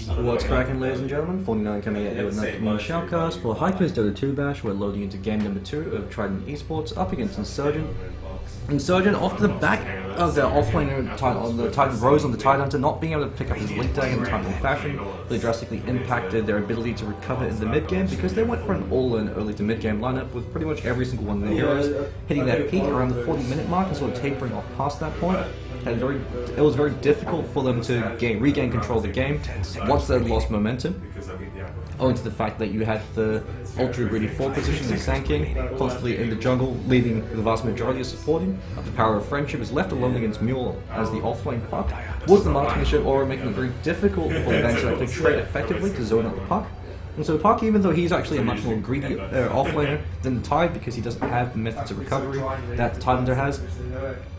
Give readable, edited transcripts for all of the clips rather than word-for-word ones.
What's cracking, ladies and gentlemen? 49 coming at you with another community shoutcast for Hyper's Dota2 Bash. We're loading into game number 2 of Trident Esports up against Insurgent. Insurgent, off the back of their offlaner on the Titan Rose on the Tidehunter not being able to pick up his link tag in a timely fashion, really drastically impacted their ability to recover in the mid game because they went for an all-in early to mid game lineup with pretty much every single one of their heroes hitting their peak around the 40-minute mark and sort of tapering off past that point. It was very difficult for them to regain control of the game once they had lost momentum, owing to the fact that you had the ultra greedy 4 position in Sand King, constantly in the jungle, leaving the vast majority of supporting. The power of friendship is left alone against Mule as the offlane puck was the marksmanship aura, making it very difficult for the bench to actually trade effectively to zone out the puck. And so Puck, even though he's actually a much more greedy offlaner than the Tide because he doesn't have the methods of recovery that the Tidehunter has,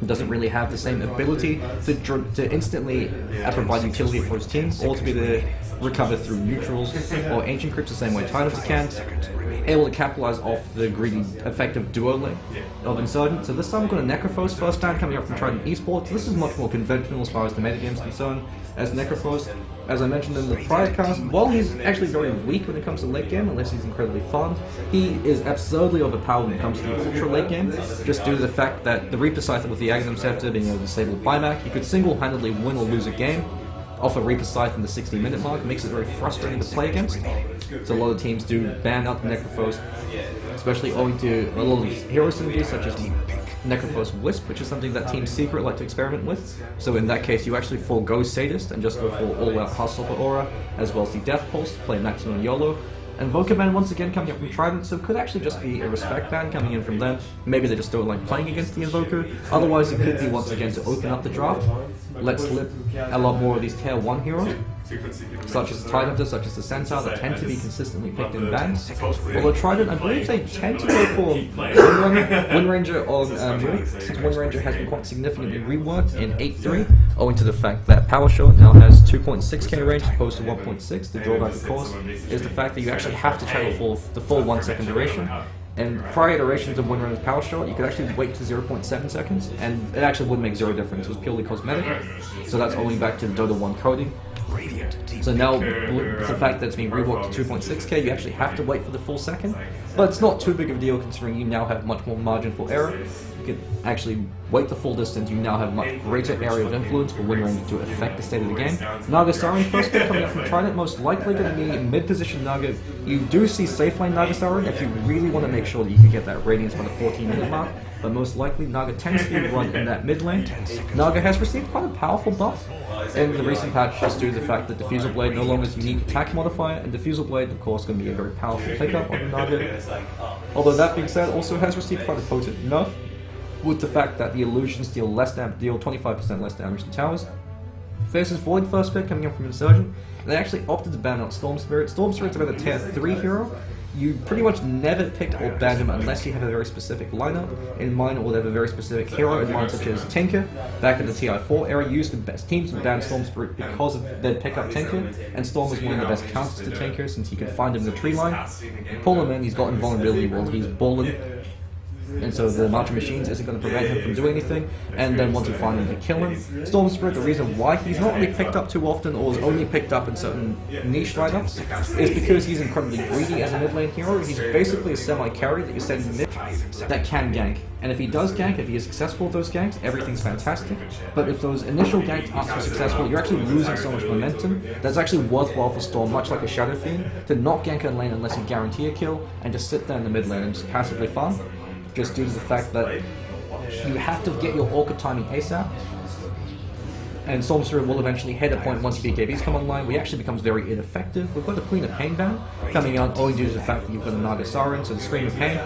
doesn't really have the same ability to instantly provide utility for his team or to be able to recover through neutrals or ancient crypts the same way Tidehunter can, able to capitalize off the greedy effective duo lane of Insurgent. So this time we're going to Necrophos, first time coming up from Trident Esports. This is much more conventional as far as the metagame is concerned, as Necrophos, as I mentioned in the prior cast, while he's actually very weak when it comes to late game, unless he's incredibly farmed, he is absurdly overpowered when it comes to the ultra late game, just due to the fact that the Reaper Scythe with the Axiom Scepter being able to disable buyback, he could single-handedly win or lose a game off a Reaper Scythe in the 60-minute mark. It makes it very frustrating to play against. So a lot of teams do ban out the Necrophos, especially owing to a lot of hero synergies such as the Necrophos Wisp, which is something that Team Secret like to experiment with. So in that case, you actually forego Sadist and just go for all-out Heartstopper Aura, as well as the Death Pulse to play maximum YOLO. And Voca ban once again coming up from Trident, so it could actually just be a respect ban coming in from them. Maybe they just don't like playing against the Invoker. Otherwise, it could be once again to open up the draft. Let slip a lot more of these tier 1 heroes, such as the Tidehunter, such as the Centaur, that tend to be consistently picked in bans. Although Trident, I believe they tend to go for Wind Ranger on Mule, since Wind Ranger has been quite significantly reworked in 8.3, owing to the fact that Power Shot now has 2.6k range as opposed to 1.6. The drawback, of course, is the fact that you actually have to travel for the full 1 second duration. And prior iterations of Wind Ranger's Power Shot, you could actually wait to 0.7 seconds, and it actually would make zero difference. It was purely cosmetic, so that's owing back to the Dota 1 coding. So now, with the fact that it's being reworked to 2.6k, you actually have to wait for the full second, but it's not too big of a deal considering you now have much more margin for error. You can actually wait the full distance, you now have much greater area of influence for Wind Ranger to affect the state of the game. Naga Siren, first pick coming up from Trident, most likely going to be mid-position Naga. You do see safe lane Naga Siren if you really want to make sure that you can get that radiance by the 14-minute mark, but most likely Naga tends to be run in that mid lane. Naga has received quite a powerful buff in the recent patch just due to the fact that Diffusal Blade no longer has a unique attack modifier, and Diffusal Blade, of course, is going to be a very powerful pickup on the Naga. Although that being said, also has received quite a potent nerf, with the fact that the illusions deal 25% less damage to towers. Faceless Void first pick coming up from Insurgent. They actually opted to ban out Storm Spirit. Storm Spirit's about a tier 3 hero. You pretty much never picked or banned him unless you have a very specific lineup in mind or have a very specific hero in mind, such as Tinker. Back in the TI4 era, you used the best teams to ban Storm Spirit because of their pick up Tinker, and Storm was one of the best counters to Tinker since you could find him in the tree line. Pull him in, he's got invulnerability while he's balling, and so the March of Machines isn't going to prevent him from doing anything, and then once you find him to kill him. Storm Spirit, the reason why he's not really picked up too often or is only picked up in certain niche lineups is because he's incredibly greedy as a mid lane hero. He's basically a semi-carry that you send in mid that can gank, and if he does gank, if he is successful with those ganks, everything's fantastic. But if those initial ganks aren't so successful, you're actually losing so much momentum that's actually worthwhile for Storm, much like a Shadow Fiend, to not gank a lane unless you guarantee a kill and just sit there in the mid lane and just passively farm. Just due to the fact that you have to get your Orca timing ASAP, and Storm Spirit will eventually hit a point once BKBs come online where he actually becomes very ineffective. We've got the Queen of Pain ban coming out owing due to the fact that you've got a Naga Siren, so the Scream of Pain.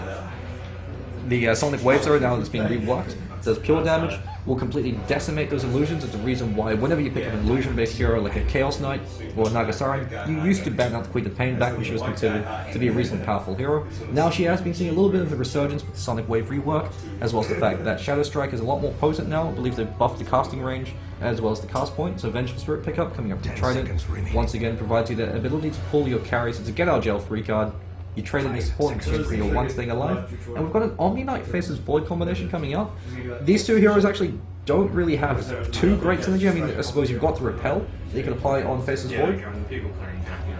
The Sonic Waves are now that's being reworked, does pure damage, will completely decimate those illusions. It's the reason why whenever you pick up an illusion-based hero like a Chaos Knight or a Naga Siren, you used to ban out the Queen of Pain back when she was considered to be a reasonably powerful hero. Now she has been seeing a little bit of a resurgence with the Sonic Wave rework, as well as the fact that Shadow Strike is a lot more potent now. I believe they've buffed the casting range as well as the cast point, so Vengeful Spirit pickup coming up to Trident once again provides you the ability to pull your carries. It's a get out of jail free card. You trade in your support in exchange for your one staying alive. And we've got an Omniknight Faceless Void combination coming up. These two heroes actually don't really have too great synergy. I mean, I suppose you've got the Repel that you can apply on Faceless Void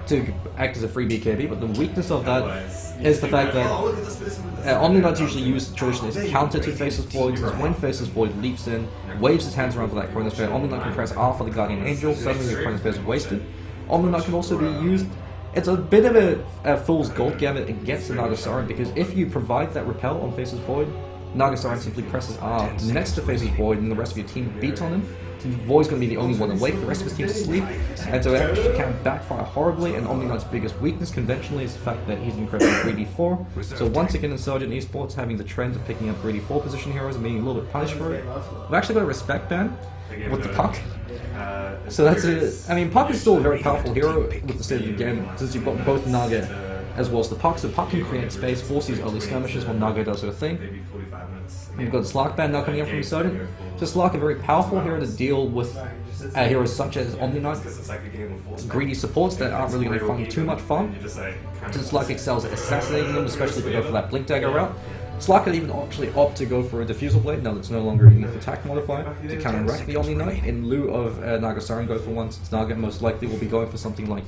to act as a free BKB, but the weakness of that is the fact that Omniknight's usually used traditionally as a counter to Faceless Void, because when Faceless Void leaps in, waves his hands around for that Chronosphere, Omniknight can press R for the Guardian Angel, suddenly the Chronosphere is wasted. Omniknight can also be used. It's a bit of a fool's gold gambit against the Naga Siren, because if you provide that Repel on Faceless Void, Naga Siren simply presses R next to Faceless Void and the rest of your team beats on him. So Void's going to be the only one awake, the rest of his team's asleep, and so it actually can backfire horribly, and Omniknight's biggest weakness conventionally is the fact that he's an incredibly greedy 4. So once again, Insurgent Esports having the trend of picking up greedy 4 position heroes and being a little bit punished for it. We've actually got a respect ban with the Puck. So that's it. I mean, Puck is still a very powerful hero with the state of the game, since you've got both Naga as well as the Puck. So Puck can create space, force these early skirmishes while Naga does her thing. We've got the Slark ban now coming up from Insurgent. So Slark, a very powerful hero to deal with heroes such as Omniknight, greedy supports that aren't really going to find too much fun. Since Slark excels at assassinating them, especially if you go for that Blink Dagger route. Slark could even actually opt to go for a Diffusal Blade, now that it's no longer a unique attack modifier, to counteract the Omniknight in lieu of Naga Siren go for one, since Naga most likely will be going for something like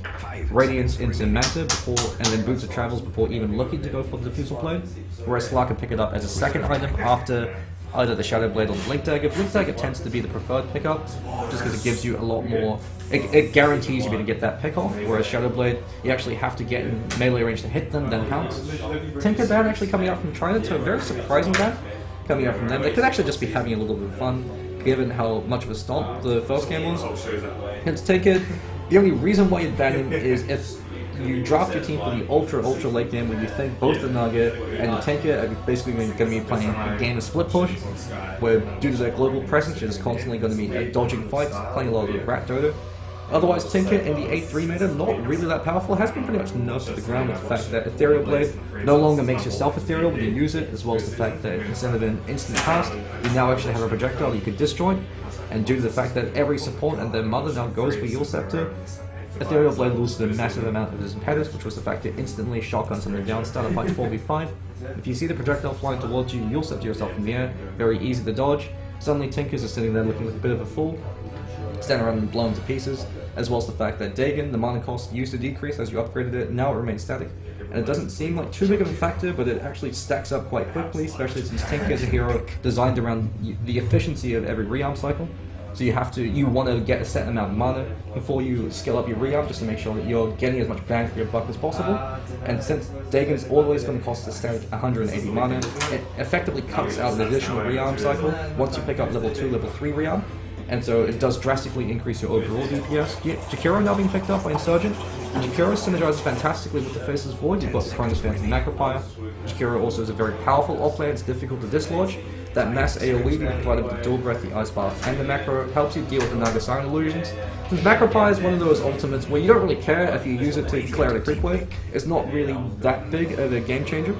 Radiance into Manta before, and then Boots of Travels before even looking to go for the Diffusal Blade, whereas Slark can pick it up as a second item after either the Shadow Blade or the Blink Dagger. Blink Dagger tends to be the preferred pickup, just because it gives you a lot more, it guarantees you're going to get that pick off, whereas Shadow Blade, you actually have to get in melee range to hit them, then pounce. Tinker ban actually coming out from Trident, so a very surprising ban coming out from them. They could actually just be having a little bit of fun, given how much of a stomp the first game was. Hence Tinker, the only reason why you're banning is if you draft your team for the ultra late game where you think both the Naga and the Tinker are basically going to be playing a game of split push, where due to their global presence you're just constantly going to be dodging fights, playing a lot of the Rat Dota. Otherwise, Tinker in the 8-3 meta, not really that powerful, has been pretty much nerfed to the ground with the fact that Ethereal Blade no longer makes yourself ethereal when you use it, as well as the fact that instead of an instant cast, you now actually have a projectile you could disjoint, and due to the fact that every support and their mother now goes for Yule Scepter, Ethereal Blade loses a massive amount of his impetus, which was the fact it instantly shotguns him down, start a fight 4v5. If you see the projectile flying towards you, you'll Scepter yourself in the air, very easy to dodge. Suddenly Tinkers is sitting there looking like a bit of a fool, stand around and blown to pieces, as well as the fact that Dagon, the mana cost, used to decrease as you upgraded it, now it remains static. And it doesn't seem like too big of a factor, but it actually stacks up quite quickly, especially since Tinker is a hero designed around the efficiency of every rearm cycle. So you want to get a set amount of mana before you scale up your rearm, just to make sure that you're getting as much bang for your buck as possible. And since Dagon is always going to cost a static 180 mana, it effectively cuts out an additional rearm cycle once you pick up level 2, level 3 rearm. And so it does drastically increase your overall DPS. Jakiro now being picked up by Insurgent. Jakiro synergizes fantastically with the Faceless Void. You've got the Cronus Phantom Macropire. Jakiro also is a very powerful offlane, it's difficult to dislodge. That mass AoE being provided with the Dual Breath, the Ice Bath, and the Macro helps you deal with the Naga Siren illusions. Since Macropire is one of those ultimates where you don't really care if you use it to clear out a creep wave, it's not really that big of a game changer.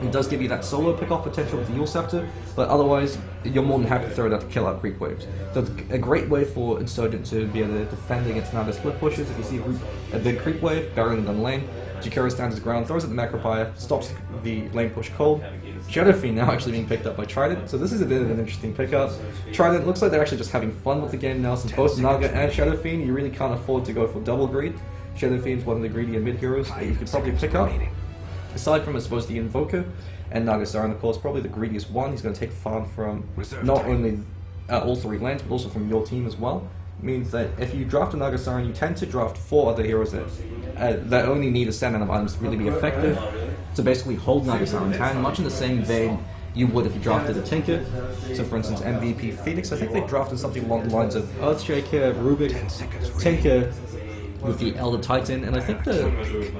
It does give you that solo pick-off potential with the Yule Scepter, but otherwise, you're more than happy to throw it out to kill out creep waves. So it's a great way for Insurgent to be able to defend against Naga split pushes. If you see a big creep wave, burying them in lane, Jakiro stands his ground, throws at the Macropire, stops the lane push cold. Shadow Fiend now actually being picked up by Trident, so this is a bit of an interesting pickup. Trident looks like they're actually just having fun with the game now, since both Naga and Shadow Fiend, you really can't afford to go for double greed. Shadow Fiend's one of the greedier mid heroes that you could probably pick up. Aside from, I suppose, the Invoker and Naga Siren, of course, probably the greediest one. He's going to take farm from not only all 3 lanes, but also from your team as well. It means that if you draft a Naga Siren, you tend to draft 4 other heroes that only need a set amount of items to really be effective, to basically hold Naga Siren's hand, much in the same vein you would if you drafted a Tinker. So for instance, MVP Phoenix, I think they drafted something along the lines of Earthshaker, Rubik, Tinker, with the Elder Titan, and I think the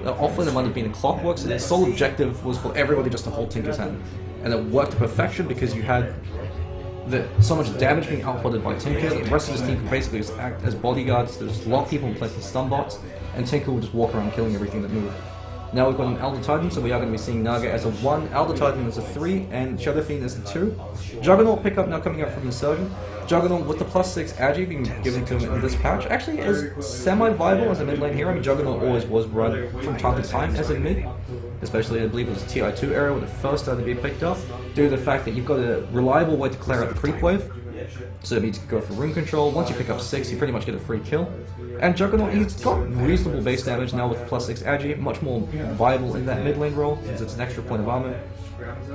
offlane might have been a Clockwork, so the sole objective was for everybody just to hold Tinker's hand. And it worked to perfection because you had so much damage being outputted by Tinker that the rest of his team could basically just act as bodyguards to just lock people in place with stun bots, and Tinker would just walk around killing everything that moved. Now we've got an Elder Titan, so we are going to be seeing Naga as a 1, Elder Titan as a 3, and Shadow Fiend as a 2. Juggernaut pickup now coming out from Insurgent. Juggernaut with the +6 agi being given to him in this patch actually is semi-viable as a mid lane hero. I mean, Juggernaut always was run from time to time as a mid, especially I believe it was the TI2 era when it first started to be picked up, due to the fact that you've got a reliable way to clear out the creep wave. So you need to go for room control. Once you pick up 6, you pretty much get a free kill. And Juggernaut, he's got reasonable base damage now with +6 agi, much more viable in that mid lane role since it's an extra point of armor.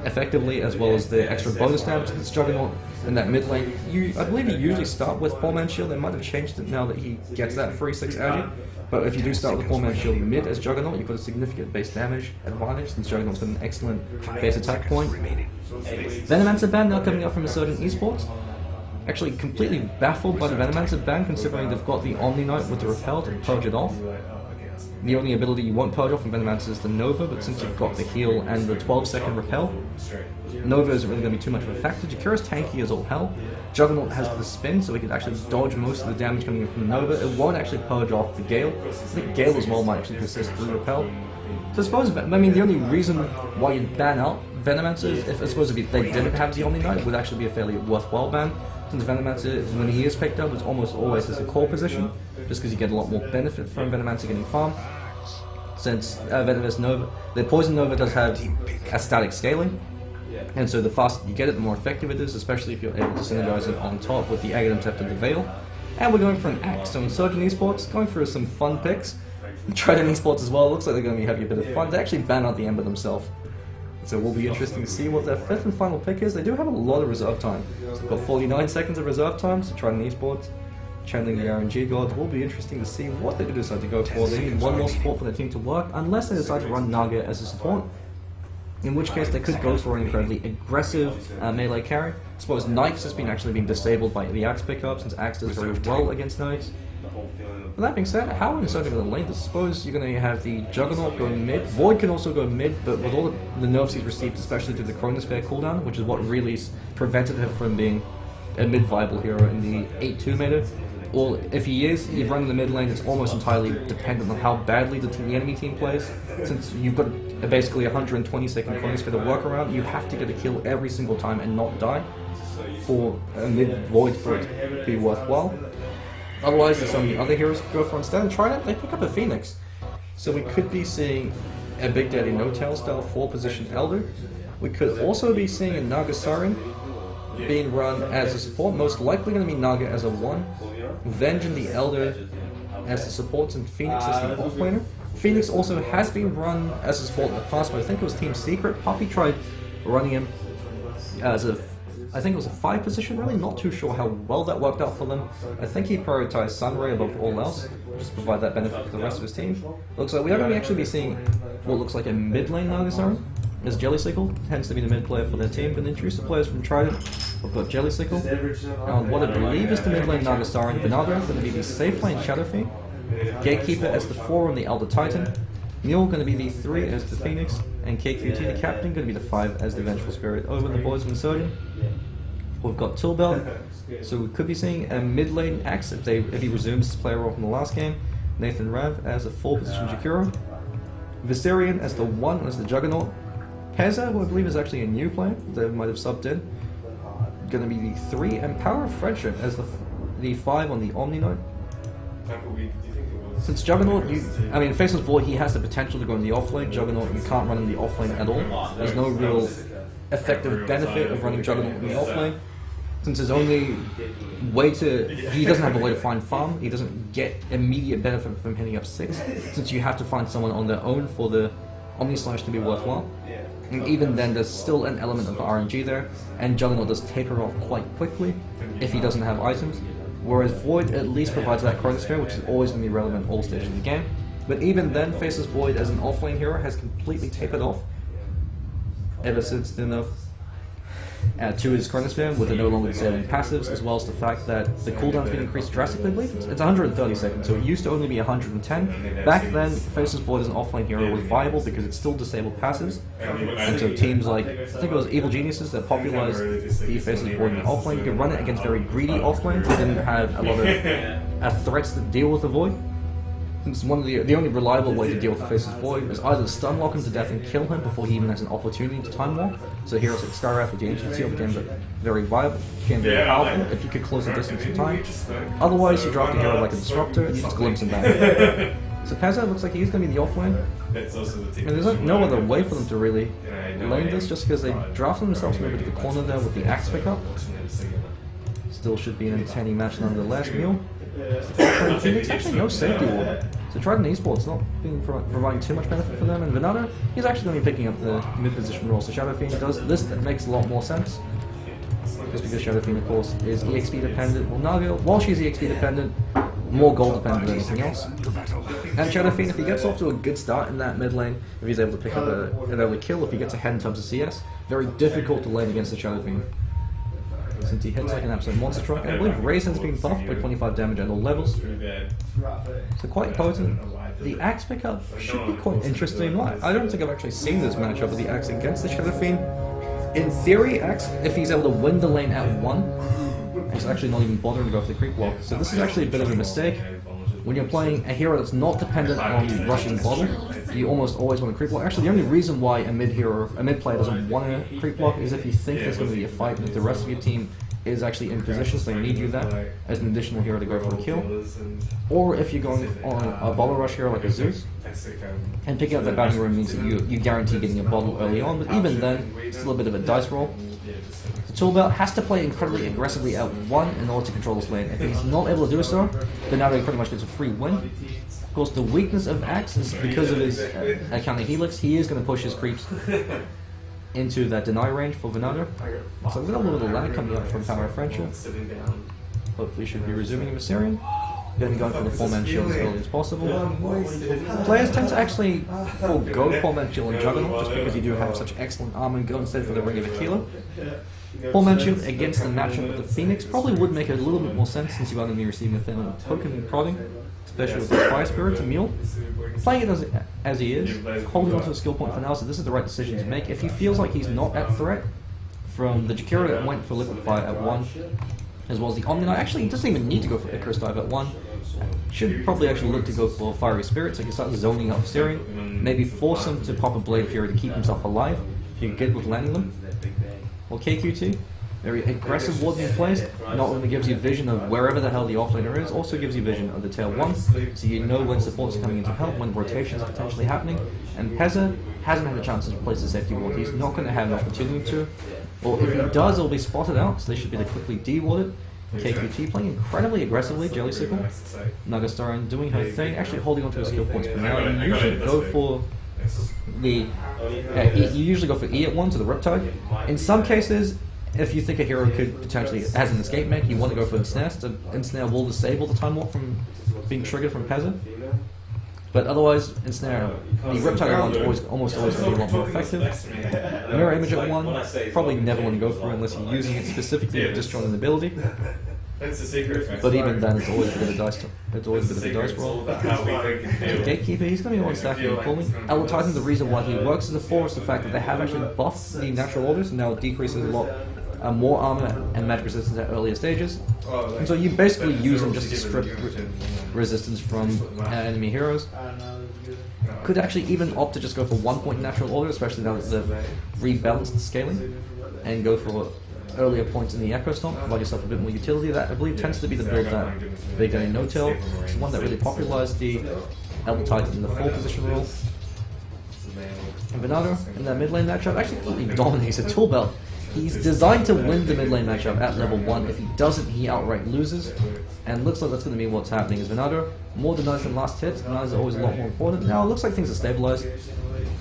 Effectively, as well as the extra bonus damage because Juggernaut in that mid lane. I believe you usually start with Poor Man's Shield. They might have changed it now that he gets that free 6 agi. But if you do start with Poor Man's Shield mid as Juggernaut, you've got a significant base damage advantage since Juggernaut's got an excellent base attack point. Venomancer ban now coming up from Insurgent Esports. Actually completely baffled by the Venomancer ban considering they've got the Omniknight with the repel to purge it off. The only ability you won't purge off from Venomancer is the Nova, but since you've got the heal and the 12-second repel, Nova isn't really going to be too much of a factor. Jakiro's tanky as all hell. Juggernaut has the spin, so he can actually dodge most of the damage coming in from the Nova. It won't actually purge off the Gale. I think Gale as well might actually persist through repel. So I suppose, the only reason why you'd ban out Venomancer is if I suppose if they didn't have the Omniknight, it would actually be a fairly worthwhile ban. Since Venomancer, when he is picked up, it's almost always as a core position, just because you get a lot more benefit from Venomancer getting farm. Since Venomous Nova, the Poison Nova does have a static scaling, and so the faster you get it, the more effective it is, especially if you're able to synergize it on top with the Aghanim Scepter and the Veil. And we're going for an Axe, so Insurgent Esports, going through some fun picks. Trident Esports as well, looks like they're going to be having a bit of fun. They actually ban out the Ember themselves. So it will be interesting to see what their 5th and final pick is. They do have a lot of reserve time. So they've got 49 seconds of reserve time, so Trident Esports, channeling the RNG god. It will be interesting to see what they do decide to go for. They need one more support for their team to work, unless they decide to run Naga as a support. In which case they could go for an incredibly aggressive melee carry. I suppose Knights has been actually being disabled by the Axe pickup, since Axe does very well against Knights. With that being said, how are Insurgent going to lane this? I suppose you're going to have the Juggernaut going mid. Void can also go mid, but with all the nerfs he's received, especially through the Chronosphere cooldown, which is what really prevented him from being a mid-viable hero in the 8-2 meta. Or if he is, you run in the mid lane, it's almost entirely dependent on how badly the enemy team plays. Since you've got basically 120-second Chronosphere to work around, you have to get a kill every single time and not die for a mid-void for it to be worthwhile. Otherwise, there's so many other heroes to go for instead. And Trident, they pick up a Phoenix. So we could be seeing a Big Daddy No-Tail style 4-position Elder. We could also be seeing a Naga Siren being run as a support, most likely going to be Naga as a 1. Venge and the Elder as the supports, and Phoenix as the offlaner. Phoenix also has been run as a support in the past, but I think it was Team Secret. Poppy tried running him as a, I think it was a 5-position rally, not too sure how well that worked out for them. I think he prioritized Sunray above all else, just to provide that benefit for the rest of his team. Looks like we are going to actually be seeing what looks like a mid-lane Naga Siren, as Jellysickle tends to be the mid player for their team. But introduce the players from Trident. We've got Jellysickle. What I believe is the mid lane Naga Siren. Vanagra going to be the safe lane Shadow Fiend. Gatekeeper as the 4 on the Elder Titan. Mule going to be the 3 as the Phoenix. And KQT, the captain, going to be the 5 as the Vengeful Spirit over the boys of Insurgent. We've got Tilbel. So we could be seeing a mid lane Axe if he resumes his player role from the last game. Nathan Rav as a 4-position Jakiro. Viserion as the 1 as the Juggernaut. Peza, who I believe is actually a new player that might have subbed in, going to be the 3, and Power of Friendship as the 5 on the Omniknight. Since Juggernaut, Faceless Void, he has the potential to go in the offlane. Juggernaut, you can't run in the offlane at all. There's no real effective benefit of running Juggernaut in the offlane. Since his only way he doesn't have a way to find farm, he doesn't get immediate benefit from hitting up 6, since you have to find someone on their own for the Omnislash to be worthwhile. And even then, there's still an element of RNG there, and Juggernaut does taper off quite quickly if he doesn't have items, whereas Void at least provides that Chronosphere, which is always going to be relevant at all stages of the game. But even then, Faceless Void as an offlane hero has completely tapered off ever since the nerf to his Chronosphere, with the no longer disabling passives, as well as the fact that the cooldown's been increased drastically. It's 130 seconds, so it used to only be 110. Back then, Faceless Void as an offlane hero was viable because it still disabled passives, and so teams like, I think it was Evil Geniuses that popularized the Faceless Void in offlane. You could run it against very greedy offlanes that didn't have a lot of threats that deal with the Void. Since the only reliable way to deal with the Faceless Void is either stun lock him to death and kill him before he even has an opportunity to time walk. So heroes like Skywrath or the Ancient Seal became very viable, became very powerful if you could close the distance in time. Otherwise, you draft a hero like a Disruptor and you just glimpse him back. So Peza looks like he's going to be the offlane. And there's no other way for them to really lane this, just because they drafted themselves in a bit of a corner there with the Axe pickup. Still should be an entertaining match nonetheless. Mule, Phoenix, actually no safety wall. So Trident Esports not being providing too much benefit for them, and Venado, he's actually going to be picking up the mid-position role. So Shadow Fiend does this, that makes a lot more sense. Just because Shadow Fiend, of course, is EXP dependent. Well, Naga, while she's EXP dependent, more gold dependent than anything else. And Shadow Fiend, if he gets off to a good start in that mid lane, if he's able to pick up an early kill, if he gets ahead in terms of CS, very difficult to lane against the Shadow Fiend. Since he hits like an absolute monster truck, and I believe Raisin's been buffed by 25 damage at all levels. So quite potent. The Axe pickup should be quite interesting. I don't think I've actually seen this matchup with the Axe against the Shadow Fiend. In theory, Axe, if he's able to win the lane at 1, he's actually not even bothering to go for the creep walk. So this is actually a bit of a mistake. When you're playing a hero that's not dependent on rushing bottom, you almost always want a creep block. Actually, the only reason why a mid player doesn't want a creep block is if you think there's going to be a fight and if the rest of your team is actually in position, so they need you there as an additional hero to go for a kill. Or if you're going on a bottle rush hero like a Zeus, and picking up that bounty room means that you guarantee getting a bottle early on, but even then, it's still a bit of a dice roll. The Toolbelt has to play incredibly aggressively at 1 in order to control this lane. If he's not able to do so, then now he pretty much gets a free win. Of course, the weakness of Axe is because of his counter helix, he is going to push his creeps into that deny range for Venado. So we've got a little bit of lag coming up from Power of Friendship. Hopefully should be resuming with Siren. Going to go for the 4-man shield as early as possible. Players tend to actually forego 4-man shield and Juggernaut just because you do have such excellent armor and go instead for the Ring of Jakiro. 4-man shield against the matchup with the Phoenix probably would make a little bit more sense since you're going to be receiving a fair amount of token and prodding, especially with the Fire Spirit and Mule. Playing it as he is, holding onto a skill point for now, so this is the right decision to make. If he feels like he's not at threat from the Jakiro that went for Liquid Fire at 1, as well as the Omniknight, actually he doesn't even need to go for Icarus Dive at 1. Should probably actually look to go for Fiery Spirit, so he can start zoning up Siren, maybe force him to pop a Blade Fury to keep himself alive, if you can get with landing them. Well, KQT, very aggressive ward being placed, not only gives you vision of wherever the hell the offlaner is, also gives you vision of the tail 1, so you know when supports are coming in to help, when rotations are potentially happening, and Pezza hasn't had a chance to place the safety ward, he's not going to have an opportunity to, or if he does, it'll be spotted out, so they should be able to quickly de-ward it. KQT playing incredibly aggressively, Jelly Sickle, Naga doing her thing, actually holding onto his skill points for now. You usually go for you usually go for E at 1 to the Riptide. In some cases, if you think a hero could potentially has an escape mech, you want to go for Ensnare, so Ensnare will disable the Time Warp from being triggered from Pezza. But otherwise, Ensnare, the Riptide at 1 is almost always going to be a lot more effective. Mirror Image at 1, probably never want to go for it unless you're using it specifically to destroy an ability. But even then, it's always a bit of dice. It's always a bit of a dice roll. So Gatekeeper, he's going to be one stacking and pulling. Elder Titan, the reason why he works as a 4 is the fact that they have actually buffed the natural orders, and now it decreases a lot more armor and magic resistance at earlier stages. And so you basically use them just to strip resistance from enemy heroes. Could actually even opt to just go for 1 point natural order, especially now that they've rebalanced the scaling, and go for earlier points in the Echo Stomp, provide yourself a bit more utility. That I believe tends to be the build that Big Daddy No Tail. It's the one that really popularized the Elder Titan in the 4 position role. And Venado in that mid lane matchup actually completely dominates a tool belt. He's designed to win the mid lane matchup at level 1. If he doesn't, he outright loses. And looks like that's going to be what's happening. Is Venado more denies than last hit? Denies are always a lot more important. Now it looks like things are stabilized.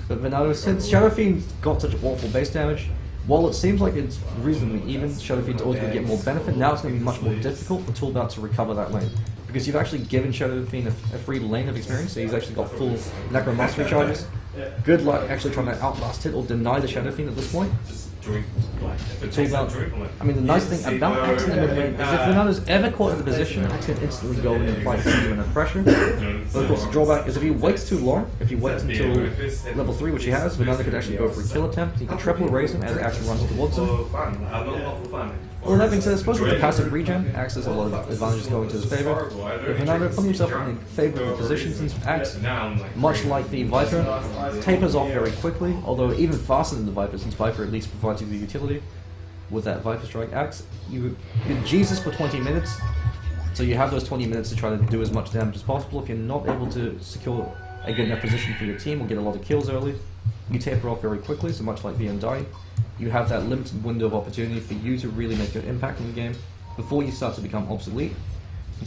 But Venado, since Shadow Fiend got such awful base damage, while it seems like it's reasonably even, Shadow Fiend's always going to get more benefit. Now it's going to be much more difficult for Toolbout to recover that lane. Because you've actually given Shadow Fiend a free lane of experience, so he's actually got full Necro Mastery charges. Good luck actually trying to outlast it or deny the Shadow Fiend at this point. I mean, the nice thing about Axe in the mid lane is if Venado's ever caught in the position, Axe can instantly go in and apply some amount of pressure. But of course, the drawback is if he waits too long, if he waits until level 3, which he has, Venado could actually go for a kill attempt. He can triple raise him as Axe runs towards him. Well, that being said, I suppose with the passive regen, Axe has a lot of advantages going to his favor. If Venado putting himself in a favorable position since Axe, much like the Viper, tapers off very quickly, although even faster than the Viper, since Viper at least provides you the utility with that Viper Strike. Axe, you Jesus for 20 minutes, so you have those 20 minutes to try to do as much damage as possible. If you're not able to secure a good enough position for your team or get a lot of kills early, you taper off very quickly, so much like VM Dying. You have that limited window of opportunity for you to really make an impact in the game. before you start to become obsolete.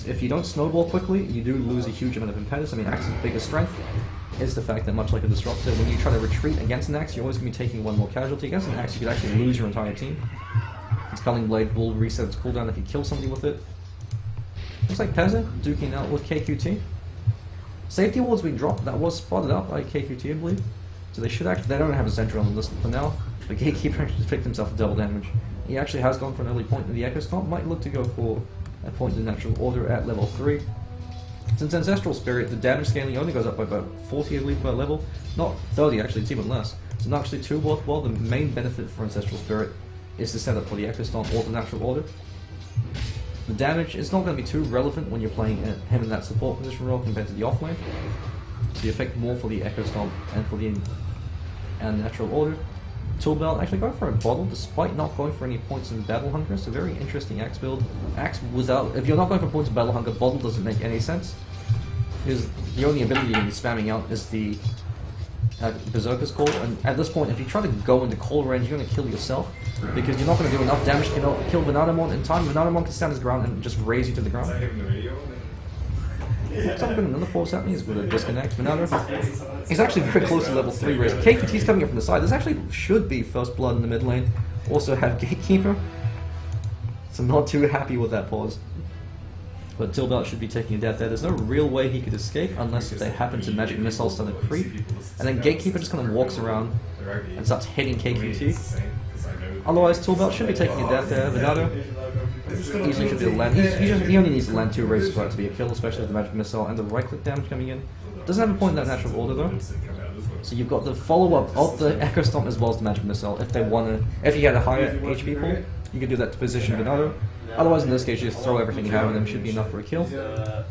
If you don't snowball quickly, you do lose a huge amount of impetus. I mean, Axe's biggest strength is the fact that, much like a Disruptor, when you try to retreat against an Axe, you're always going to be taking one more casualty. Against an Axe, you could actually lose your entire team. Its Culling Blade will reset its cooldown if you kill somebody with it. Looks like Pezza duking out with KQT. Safety ward's been dropped. That was spotted up by KQT, I believe. So they should actually, they don't have a sentry on the list for now. But Gatekeeper actually picked himself a double damage. He actually has gone for an early point in the Echo Stomp. Might look to go for a point in the Natural Order at level 3. Since Ancestral Spirit, the damage scaling only goes up by about 40, I believe, per level. Not 30, actually, it's even less. It's not actually too worthwhile. The main benefit for Ancestral Spirit is to set up for the Echo Stomp or the Natural Order. The damage is not going to be too relevant when you're playing him in that support position role compared to the offlane. So you affect more for the Echo Stomp and for the Natural Order. Toolbelt actually going for a bottle despite not going for any points in Battle Hunger. It's a very interesting Axe build. Axe without, if you're not going for points in Battle Hunger, bottle doesn't make any sense. Because the only ability you can be spamming out is the Berserker's Call, and at this point, if you try to go into call range, you're going to kill yourself. Because you're not going to do enough damage to kill Venadamon in time. Venadamon can stand his ground and just raise you to the ground. Looks like another pause happening. He's with a disconnect. Venado. He's actually very close to level 3 raise. KQT's coming up from the side. This actually should be First Blood in the mid lane. Also have Gatekeeper. So I'm not too happy with that pause. But Tilbelt should be taking a death there. There's no real way he could escape unless they happen to Magic Missile stun a creep. And then Gatekeeper just kind of walks around and starts hitting KQT. Otherwise, Tilbelt should be taking a death there. Venado easily should be able to land. He only needs to land 2 raises for it to be a kill, especially with the Magic Missile and the right click damage coming in. Doesn't have a point in that Natural Order though. So you've got the follow-up of the Echo Stomp as well as the Magic Missile. If they wanna, if you had a higher HP pool, you could do that to position Venado. Otherwise, in this case, you just throw everything you have and them should be enough for a kill. So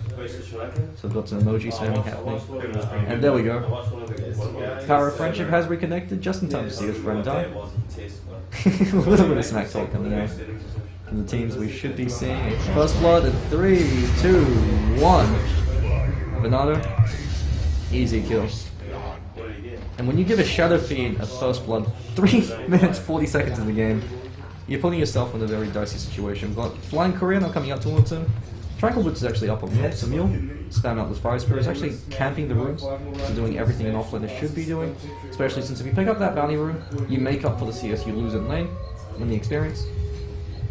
we've got some emoji spamming happening. And there we go. Power of Friendship has reconnected just in time to see his friend die. A little bit of smack talk coming out from the teams. We should be seeing First Blood in 3, 2, 1. Venado, easy kill. And when you give a Shadow Fiend a First Blood 3 minutes 40 seconds in the game, you're putting yourself in a very dicey situation. We've got Flying Courier now coming out towards him. Tranquil Boots is actually up on Mule, so Mule, spam out with Fire Spirit, is actually camping the rooms, so doing everything an offlaner should be doing. Especially since if you pick up that bounty room, you make up for the CS you lose in lane, in the experience.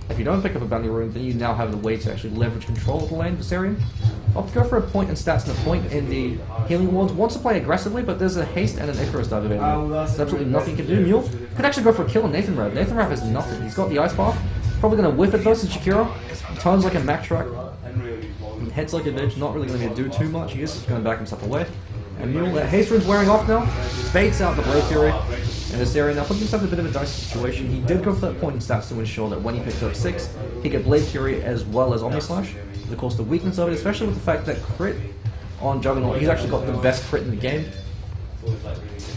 If you don't pick up a bounty room, then you now have the way to actually leverage control of the lane for Siren. Opt to go for a point in stats and a point in the healing wards. Wants to play aggressively, but there's a haste and an Icarus dive available. There's absolutely nothing you can do. Mule could actually go for a kill on Nathan Rav. Nathan Rav has nothing. He's got the Ice Path. Probably going to whiff it though since Jakiro turns like a Mac truck. Heads like a bitch, not really going to do too much. He is just going to back himself away. And Mule, that haste rune's wearing off now. Baits out the Blade Fury. And this area now puts himself in a bit of a dicey situation. He did go for that point in stats to ensure that when he picked up 6, he could Blade Fury as well as Omni Slash. But of course, the weakness of it, especially with the fact that crit on Juggernaut, he's actually got the best crit in the game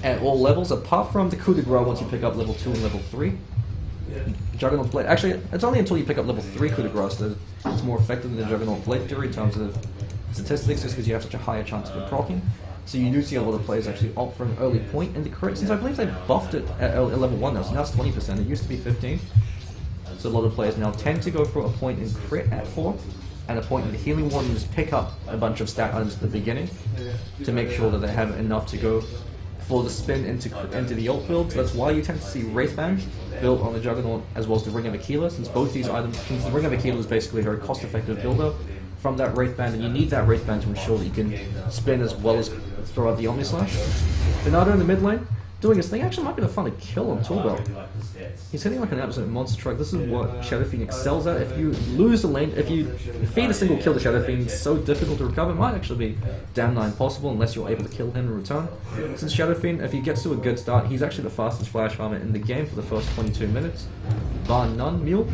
at all levels, apart from the coup de grace once you pick up level 2 and level 3. Juggernaut's Blade, actually, it's only until you pick up level 3 coup de grace that it's more effective than the Juggernaut Blade Fury in terms of statistics, just because you have such a higher chance of it proccing. So you do see a lot of players actually opt for an early point in the crit, since I believe they buffed it at level 1 now, so now it's 20%, it used to be 15. So a lot of players now tend to go for a point in crit at 4, and a point in the healing ward and just pick up a bunch of stat items at the beginning to make sure that they have enough to go for the spin into the ult build. So that's why you tend to see Wraithband built on the Juggernaut as well as the Ring of Aquila, since both these items, since the Ring of Aquila is basically a very cost-effective builder from that Wraithband, and you need that Wraithband to ensure that you can spin as well as throw out the Omni Slash. Venado in the mid lane, doing his thing. Actually might be the fun to kill on Toolbelt. He's hitting like an absolute monster truck. This is what Shadow Fiend excels at. If you lose the lane, if you feed a single kill to Shadow Fiend, it's so difficult to recover. It might actually be damn nigh impossible unless you're able to kill him in return. Since Shadow Fiend, if he gets to a good start, he's actually the fastest flash farmer in the game for the first 22 minutes. Bar none. Mule,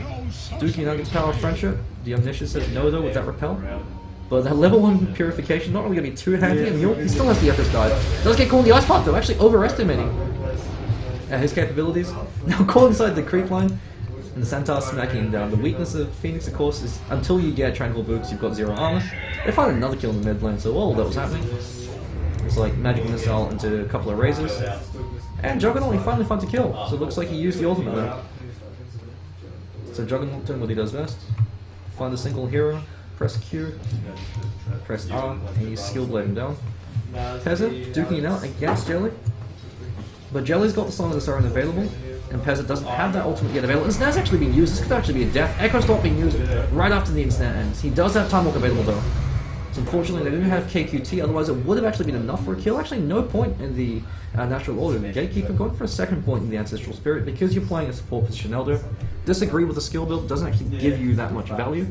Dookie Nuggets Power of Friendship. The Omniscient says no though with that repel. But that level 1 purification, not really going to be too handy, and Mule, he still has the Echo's dive. Does get caught in the Ice Path though, actually overestimating his capabilities. Now caught inside the creep line, and the Centaur smacking him down. The weakness of Phoenix, of course, is until you get Tranquil Boots, you've got 0 armor. They find another kill in the mid lane, so all that was happening. It's like Magic Missile into a couple of razors. And Juggernaut, he finally finds a kill, so it looks like he used the ultimate there. So Juggernaut doing what he does best. find a single hero, press Q, press R, and you skill blade him down. Pezza duking it out against Jelly, but Jelly's got the Song of the Siren available, and Pezza doesn't have that ultimate yet available. Insnar's actually being used. This could actually be a death. Echo Stomp being used right after the Insnar ends. He does have Time Walk available though. So unfortunately they didn't have KQT, otherwise it would have actually been enough for a kill. Actually no point in the natural order. The Gatekeeper going for a second point in the Ancestral Spirit because you're playing a support position Elder. Disagree with the skill build, doesn't actually give you that much value.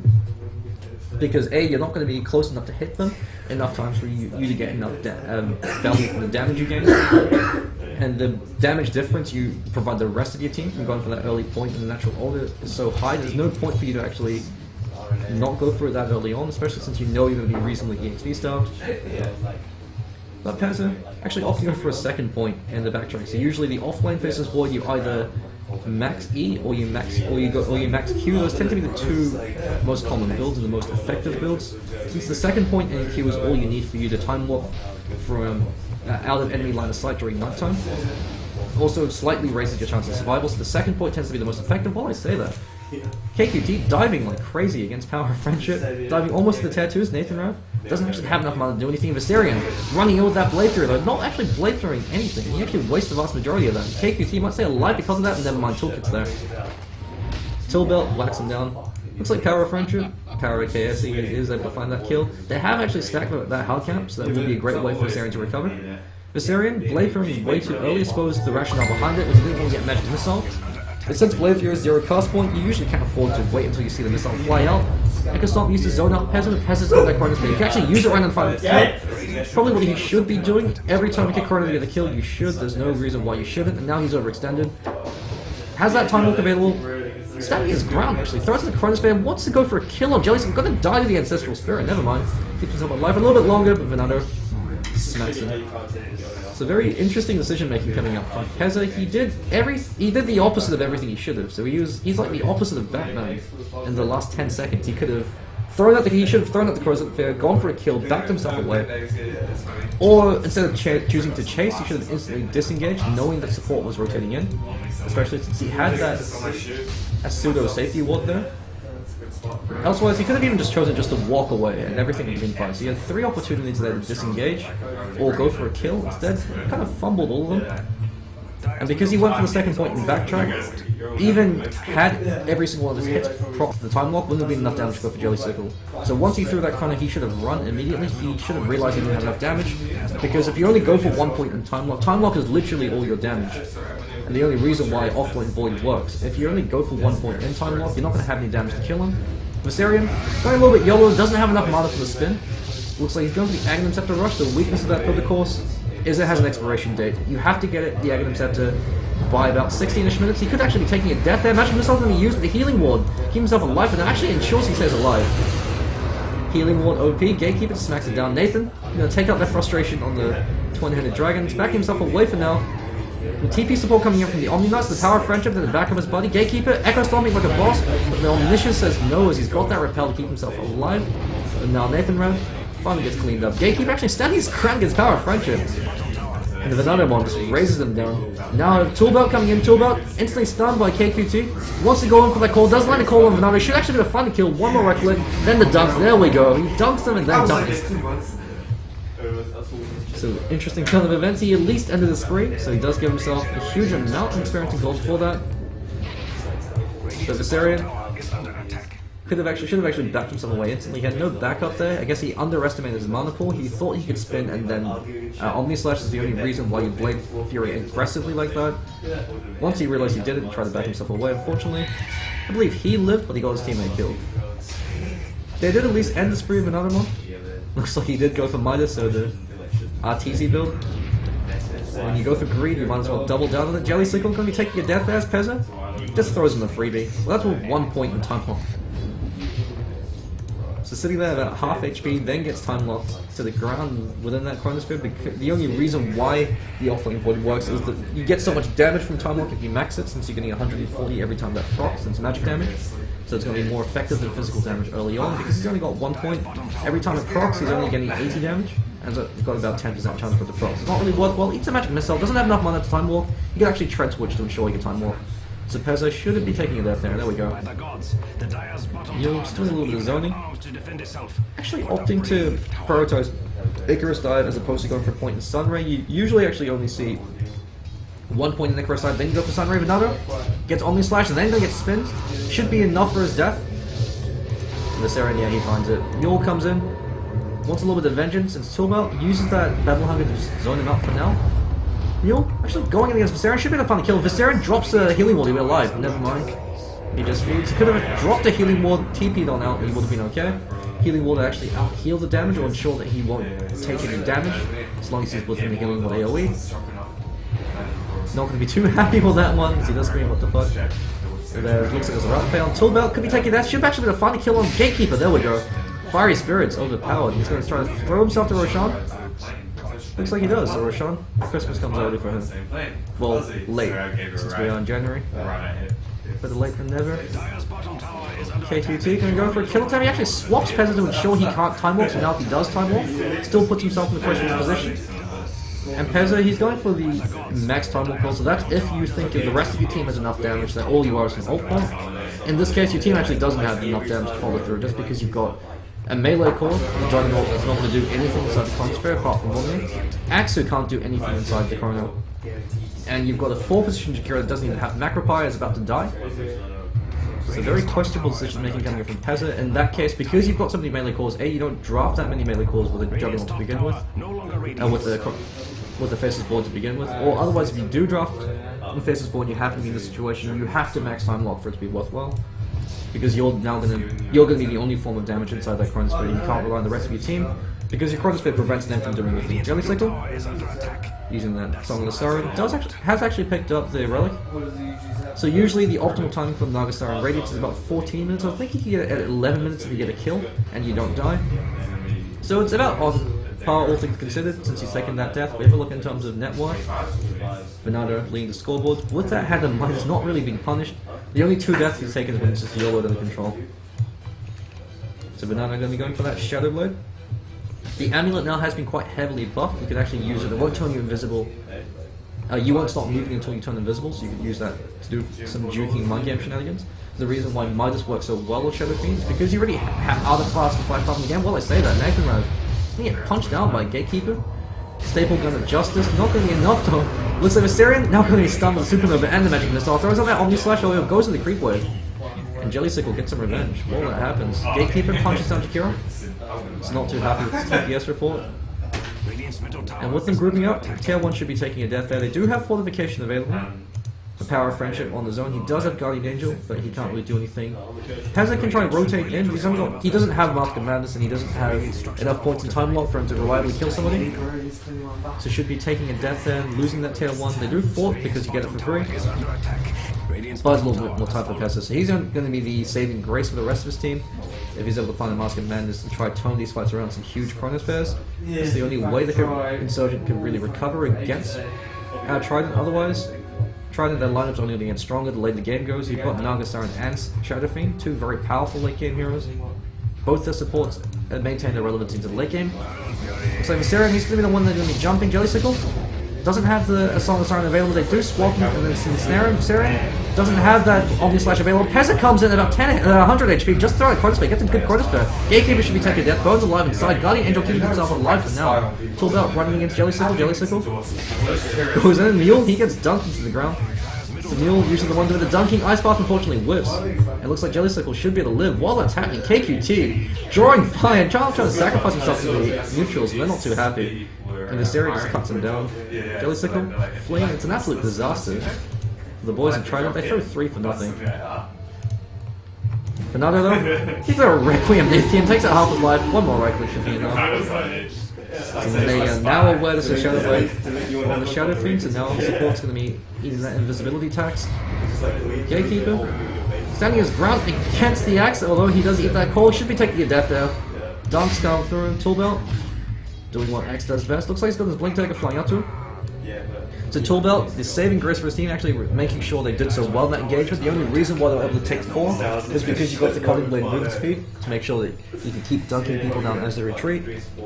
Because A, you're not going to be close enough to hit them enough times for you to get enough value from the damage you gain. And the damage difference you provide the rest of your team from going for that early point in the natural order is so high, there's no point for you to actually not go for it that early on, especially since you know you're going to be reasonably EXP starved. But Pezza actually opting to go for a second point in the backtrack. So usually the offlane faces Void, you either max E or you max Q. Those tend to be the two most common builds and the most effective builds. Since the second point in Q is all you need for you to time warp from out of enemy line of sight during nighttime. Also slightly raises your chance of survival, so the second point tends to be the most effective. While I say that, KQT diving like crazy against Power of Friendship, diving almost to the tattoos. Nathan Rav doesn't actually have enough mana to do anything. Viserion running in with that blade through though, not actually blade throwing anything. He actually wastes the vast majority of that. KQT might stay alive because of that, and never mind, Toolkit's there. Tillbelt whacks him down. Looks like Power of Friendship, Power of KS, he is able to find that kill. They have actually stacked that hard camp, so that would be a great way for Viserion to recover. Viserion, blade throwing is way too early. I suppose the rationale behind it was he didn't want to get magic missile. But since Blade Thrower is 0 cast point, you usually can't afford to wait until you see the missile fly out. Echo Stomp uses zone out Pezza. Pezza's got that Chrono Speed. You can actually use it right on the final kill. Probably what he should be doing. Every time you get Chrono to get a kill, you should. There's no reason why you shouldn't. And now he's overextended. Has that Time Walk available. Standing his ground actually. Throws in the Chrono Speed and wants to go for a kill on Jelly. So I'm going to die to the Ancestral Spirit. Never mind. Keeps himself alive a little bit longer, but Venado smacks him. It's a very interesting decision making coming up from Pezza. He did the opposite of everything he should have. So he's like the opposite of Batman in the last 10 seconds. He should have thrown out the Crow's Fair, gone for a kill, backed himself away. Or instead of choosing to chase, he should have instantly disengaged, knowing that support was rotating in. Especially since he had that pseudo safety ward there. Elsewise, he could have even just chosen just to walk away and everything would have been fine. So he had 3 opportunities there to disengage or go for a kill. Instead, he kind of fumbled all of them. And because he went for the second point in backtrack, even had every single one of his hits propped the time lock, wouldn't have been enough damage to go for Jelly Sickle. So once he threw that corner, he should have run immediately. He should have realized he didn't have enough damage. Because if you only go for 1 point in time lock is literally all your damage. And the only reason why offlane Void works. If you only go for 1 point in time lock, you're not going to have any damage to kill him. Viserion, going a little bit yellow, doesn't have enough mana for the spin. Looks like he's going for the Aghanim Scepter Rush. The weakness of that build, of course, is it has an expiration date. You have to get it, the Aghanim Scepter, by about 16ish minutes. He could actually be taking a death there. Imagine himself going to use the Healing Ward, keep himself alive, and actually ensures he stays alive. Healing Ward OP, Gatekeeper smacks it down. Nathan, going to take out that frustration on the 20-headed dragons, back himself away for now. The TP support coming in from the Omniknight, the Power of Friendship at the back of his body. Gatekeeper, Echo Stomping like a boss, but the Omniscience says no as he's got that repel to keep himself alive. And now Nathan Rev finally gets cleaned up. Gatekeeper actually standing his ground against Power of Friendship. And the Venado one just raises him down. Now Toolbelt coming in, Toolbelt instantly stunned by KQT. Wants to go in for that call, doesn't like the call on Venado. Should actually be able to find the kill, one more right click, then the dunks, there we go. He dunks him and then dunks. So, interesting turn of events. He at least ended the spree, so he does give himself a huge amount of experience and gold for that. But Viserion should have actually backed himself away instantly. He had no backup there. I guess he underestimated his mana pool. He thought he could spin and then Omnislash is the only reason why you Blade Fury aggressively like that. Once he realized he did it, he tried to back himself away. Unfortunately, I believe he lived, but he got his teammate killed. They did at least end the spree of another one. Looks like he did go for Midas, so the RTZ build. When you go for greed, you might as well double down on it. Jelly Sickle going to be taking a death as Pezza. Just throws him a freebie. Well, that's with 1 point in time lock. So sitting there about half HP, then gets time locked to the ground within that chronosphere. Because the only reason why the offlane Void works is that you get so much damage from time lock if you max it, since you're getting 140 every time that procs, since magic damage. So it's going to be more effective than physical damage early on, because he's only got 1 point. Every time it procs, he's only getting 80 damage, and so he's got about 10% chance for the procs. It's not really worthwhile. Eats a magic missile, doesn't have enough mana to time walk. You can actually tread switch to ensure you can time walk. So Pezzo shouldn't be taking a death there. There we go. You're still a little bit of zoning. Actually opting to prioritize Icarus dive as opposed to going for a point in Sunray. You usually actually only see 1 point in Icarus dive, then you go for Sunray. Venado gets Omni Slash and then gonna get spinned. Should be enough for his death. The Siren, yeah, he finds it. Mule comes in, wants a little bit of vengeance, and Silbelt uses that Babel Hunger to just zone him out for now. Mule actually going in against Viserion should be able to find the kill. Viserion drops a healing wall, he'll be alive. Never mind. He just feeds. He could have dropped a healing wall, TP'd on out, and he would have been okay. Healing wall to actually out heal the damage or ensure that he won't take any damage as long as he's within the healing wall AoE. Not going to be too happy with that one because he does scream what the fuck. So there it looks like there's a route fail. Tilbelt could be taking that. Should actually be able to find a kill on Gatekeeper. There we go. Fiery Spirits overpowered. He's going to try to throw himself to Roshan. Looks like he does, so Roshan. Christmas comes early for him. Well, late, since we are in January. Better late than never. KQT going to go for a kill time. He actually swaps Pezza to ensure he can't time walk, so now if he does time walk, still puts himself in the questionable position. And Pezza, he's going for the max time walk call, so that's if you think the rest of your team has enough damage that all you are is an ult bomb. In this case, your team actually doesn't have enough damage to follow through, just because you've got a melee core, the Juggernaut is not going to do anything inside the Chronosphere apart from Omni. Axu can't do anything inside the Chrono. And you've got a 4 position Jakiro that doesn't even have Macropie, is about to die. It's a very questionable decision making coming from Pezza. In that case, because you've got so many melee cores, A, you don't draft that many melee cores with a Juggernaut to begin with, with the Faceless board to begin with, or otherwise if you do draft the Faceless board and you happen to be in this situation, you have to max time lock for it to be worthwhile. Because you're gonna be the only form of damage inside that Chronosphere. You can't rely on the rest of your team because your Chronosphere prevents them from doing anything. Jelly Cycle, using that Song of the Siren, has actually picked up the relic. So usually the optimal time for the Naga Siren Radiance is about 14 minutes. I think you can get it at 11 minutes if you get a kill and you don't die. So it's about on par, all things considered, since he's taken that death. We have a look in terms of net worth. Bernardo leading the scoreboard. With that hand in mind, he's not really being punished. The only 2 deaths he's taken is when it's just YOLO under control. So Bernardo going to be going for that Shadow Blade. The amulet now has been quite heavily buffed. You can actually use it. It won't turn you invisible. You won't stop moving until you turn invisible, so you can use that to do some juking mind game shenanigans. The reason why Midas works so well with Shadow Fiend is because you already have other classes to fight from the game. Well, I say that, Nathan Rose. He get punched down by Gatekeeper. Staple Gun of Justice, not going to be enough though. Looks like Viserion, now going to be stunned with the Supernova and the Magic Missile. Throws on that Omni Slash, goes in the creep wave. And Jelly Sickle gets some revenge. Well, that happens. Gatekeeper punches down Jakiro. It's not too happy with his TPS report. And with them grouping up, Tier 1 should be taking a death there. They do have Fortification available. The Power of Friendship on the zone. He does have Guardian Angel, but he can't really do anything. Pezza can try and rotate in. He doesn't have Mask of Madness, and he doesn't have enough points in time lock for him to reliably kill somebody. So should be taking a death there, losing that Tier 1. They do fort because you get it for free. But it's a little bit more time for Pezza. So he's going to be the saving grace for the rest of his team. If he's able to find a Mask of Madness and try to tone these fights around some huge Chronospheres. It's the only way that Insurgent can really recover against Trident. Otherwise, Trident, their lineup's only going to get stronger the later the game goes. You've got Naga, Siren, and Shadow Fiend, 2 very powerful late game heroes. Both their supports maintain their relevance into the late game. Looks like Siren, he's going to be the one that's going to be jumping. Jelly Sickle doesn't have the Song of Siren available. They do swap him and then snare him. Siren doesn't have that Omni Slash available. Pezza comes in at about 100 HP. Just throw a Chronosphere. Gets a good Chronosphere. Gatekeeper should be taking death. Bones alive inside. Guardian Angel keeping himself alive for now. Tilbelt running against Jelly Sickle. Jelly Sickle goes in. Mule, he gets dunked into the ground. So Mule usually the one doing the dunking. Ice Path unfortunately whiffs. It looks like Jelly Sickle should be able to live while that's happening. KQT drawing fire. Trying to sacrifice himself to the neutrals, and they're not too happy. And this area just cuts him down. Jelly Sickle fleeing. It's an absolute disaster. The boys in Trident, they throw 3 for nothing. Bernardo though, he throws a Requiem. This team takes out half his life. One more right click should be enough. So they are now aware this is Shadow Blade on the Shadow Fiend, so now support's going to be eating that invisibility tax. Gatekeeper standing his ground against the axe, although he does eat that coal, should be taking a death there. Dunks down through him, Toolbelt doing what X does best. Looks like he's got his Blink Taker flying out to him. So Toolbelt is saving grace for his team, actually making sure they did so well in that engagement. The only reason why they were able to take 4 is because you got the Cutting Blade movement speed to make sure that you can keep dunking people down as they retreat.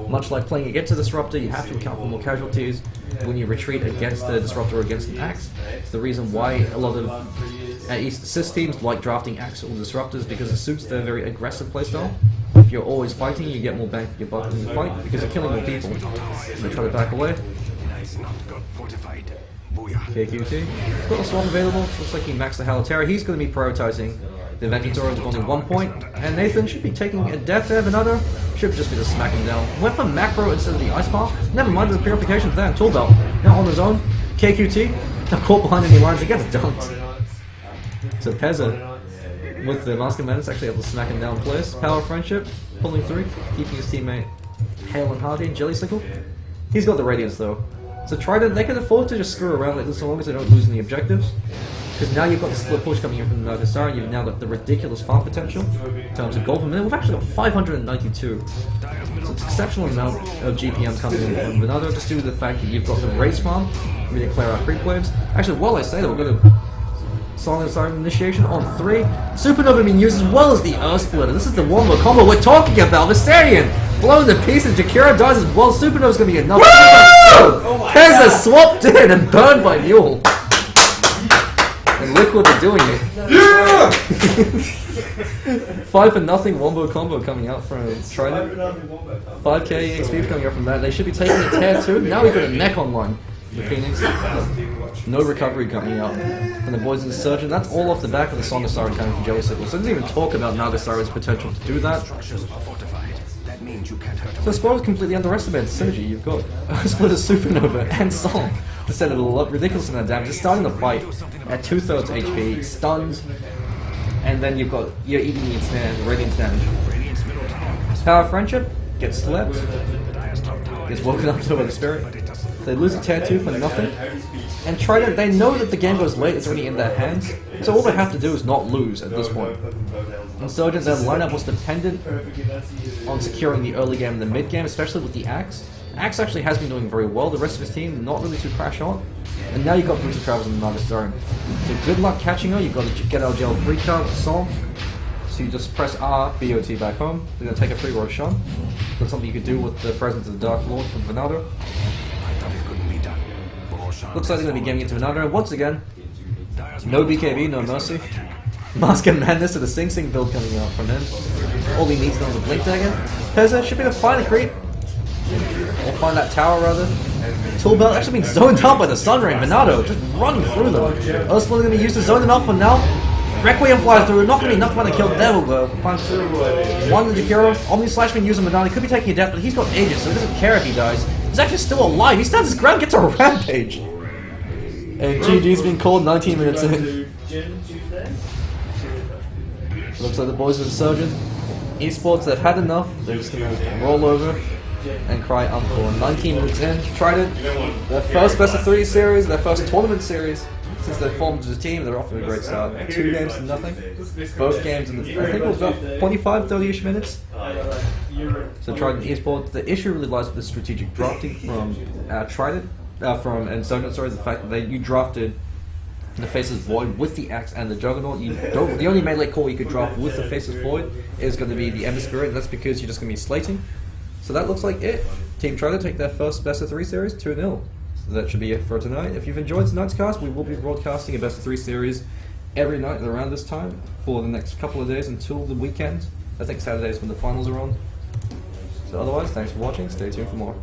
Much like playing against a Disruptor, you have to account for more casualties when you retreat against the Disruptor or against an Axe. It's the reason why a lot of At East, Cis teams like drafting Axe or Disruptors because it suits their very aggressive playstyle. If you're always fighting, you get more bang for your buck when you fight because you're killing more people. So they try to back away. KQT. He's got a swap available. Looks like he maxed the Halotera. He's going to be prioritizing the Vengeful with only 1 point. And Nathan should be taking a death there. Another should just be to smack him down. Went for macro instead of the Ice Path. Never mind the purifications there. Tool Belt. Now on his own. KQT. Not caught behind any lines. He gets dunked. So Pezza with the Mask of Madness actually able to smack him down place. Power of Friendship. Pulling through. Keeping his teammate Hale and Hardy. Jelly Sickle. He's got the Radiance though. So Trident, they can afford to just screw around like this so long as they don't lose any objectives. Because now you've got the split push coming in from the Naga Siren, you've now got the ridiculous farm potential in terms of gold per minute. We've actually got 592. So it's an exceptional amount of GPM coming in from Venado just due to the fact that you've got the race farm, really clear out creep waves. Actually, while I say that, we're going to Silent Siren initiation on 3. Supernova being used as well as the Earth Splitter. This is the wombo combo we're talking about. Viserion blown to pieces. Jakiro dies as well. Supernova's going to be enough. Pezza swapped in and burned by Mule. And Liquid are doing it. Yeah! 5-0 wombo combo coming out from Trident. 5k XP coming out from that. They should be taking a tier 2. Now we've got a neck online. The Phoenix. No recovery coming out. And the boys Insurgent. That's all off the back of the Song of Siren coming from Jelly Sickle. So it doesn't even talk about Naga Siren's potential to do that. So Spore completely underestimated the synergy you've got. Split a Supernova and Song to set it all up. Ridiculous amount of damage. Just starting the fight at 2/3 HP, stunned, and then you've got your eating the ensnare, the Radiance damage. Power of Friendship gets slept, gets woken up to by the Spirit. They lose a tier 2 for nothing. And Trident, they know that the game goes late, it's already in their hands, so all they have to do is not lose at this point. Insurgent, their lineup was dependent on securing the early game and the mid game, especially with the Axe. Axe actually has been doing very well, the rest of his team not really too crash on. And now you've got Bruce Travels in the Naga Siren. So good luck catching her, you've got to get out of jail free card with Song. So you just press R, BOT back home. They're going to take a free Roshan. That's something you could do with the presence of the Dark Lord from Venado. Looks like they're going to be getting into Venado once again. No BKB, no Mercy. Mask of Madness to the Sing Sing build coming out from him. All he needs now is a Blink Dagger. Pezza should be able to find a creep. Or find that tower rather. Tool Belt actually being zoned out by the Sun Ray. Venado just running through them. Earth's going to be used to zone them out for now. Requiem flies through, not going to be enough to find a kill. There we go. Finds one in Jakiro. Omni Slash being used on Venado. He could be taking a death, but he's got ages, so he doesn't care if he dies. He's actually still alive. He stands his ground, gets a rampage. And GG's been called 19 minutes in. Looks like the boys of Insurgent Esports, they've had enough. They're just going to roll over and cry encore. 19 minutes in. Trident, their first best of 3 series, their first tournament series since they formed as a team. They're off to a great start. 2 games to nothing. Both games in the, I think it was about 25-30ish minutes. So Trident Esports, the issue really lies with the strategic drafting from from Insurgent, sorry, the fact that you drafted the Faceless Void with the Axe and the Juggernaut. The only melee core you could draft with the Faceless Void is going to be the Ember Spirit, and that's because you're just going to be slating. So that looks like it. Team Trident take their first best of 3 series, 2-0. So that should be it for tonight. If you've enjoyed tonight's cast, we will be broadcasting a best of 3 series every night around this time for the next couple of days until the weekend. I think Saturday is when the finals are on. So otherwise, thanks for watching. Stay tuned for more.